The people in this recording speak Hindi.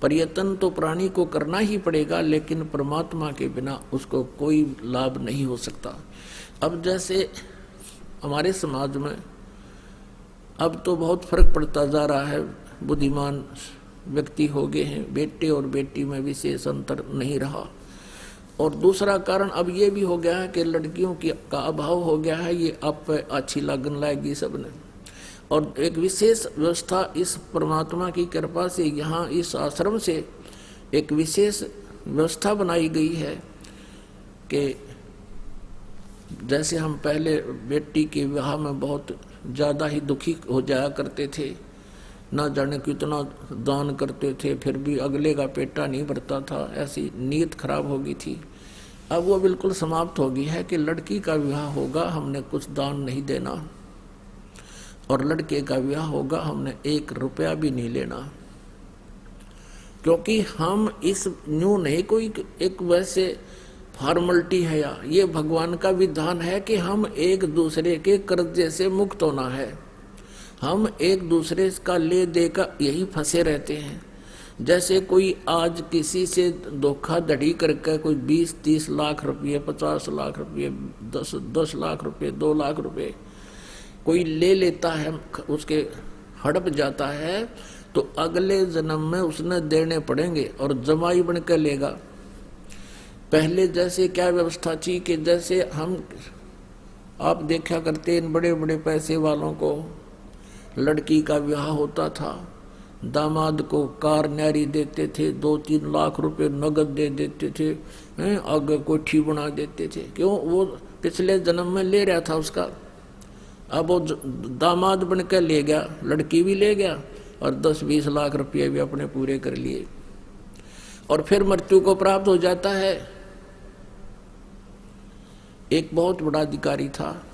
प्रयत्न तो प्राणी को करना ही पड़ेगा, लेकिन परमात्मा के बिना उसको कोई लाभ नहीं हो सकता। अब जैसे हमारे समाज में अब तो बहुत फर्क पड़ता जा रहा है, बुद्धिमान व्यक्ति हो गए हैं, बेटे और बेटी में विशेष अंतर नहीं रहा। और दूसरा कारण अब ये भी हो गया है कि लड़कियों की का अभाव हो गया है, ये आप अच्छी लगन लाएगी सबने। और एक विशेष व्यवस्था इस परमात्मा की कृपा से यहाँ इस आश्रम से एक विशेष व्यवस्था बनाई गई है कि जैसे हम पहले बेटी के विवाह में बहुत ज़्यादा ही दुखी हो जाया करते थे, ना जाने कितना दान करते थे, फिर भी अगले का पेटा नहीं भरता था, ऐसी नीयत खराब हो गई थी। अब वो बिल्कुल समाप्त हो गई है कि लड़की का विवाह होगा हमने कुछ दान नहीं देना, और लड़के का विवाह होगा हमने 1 रुपया भी नहीं लेना, क्योंकि हम इस न्यू नहीं कोई एक वैसे फॉर्मलिटी है, या ये भगवान का विधान है कि हम एक दूसरे के कर्जे से मुक्त होना है। हम एक दूसरे का ले दे का यही फंसे रहते हैं। जैसे कोई आज किसी से धोखाधड़ी करके कोई 20-30 लाख रुपये, 50 लाख रुपये, 10 लाख रुपये, 2 लाख रुपये कोई ले लेता है, उसके हड़प जाता है, तो अगले जन्म में उसने देने पड़ेंगे और जमाई बन के लेगा। पहले जैसे क्या व्यवस्था थी कि जैसे हम आप देखा करते इन बड़े बड़े पैसे वालों को, लड़की का विवाह होता था, दामाद को कार न्यारी देते थे, 2-3 लाख रुपए नगद दे देते थे, आगे कोठी बना देते थे। क्यों? वो पिछले जन्म में ले रहा था उसका, अब वो दामाद बन के ले गया, लड़की भी ले गया और 10-20 लाख रुपये भी अपने पूरे कर लिए, और फिर मृत्यु को प्राप्त हो जाता है। एक बहुत बड़ा अधिकारी था,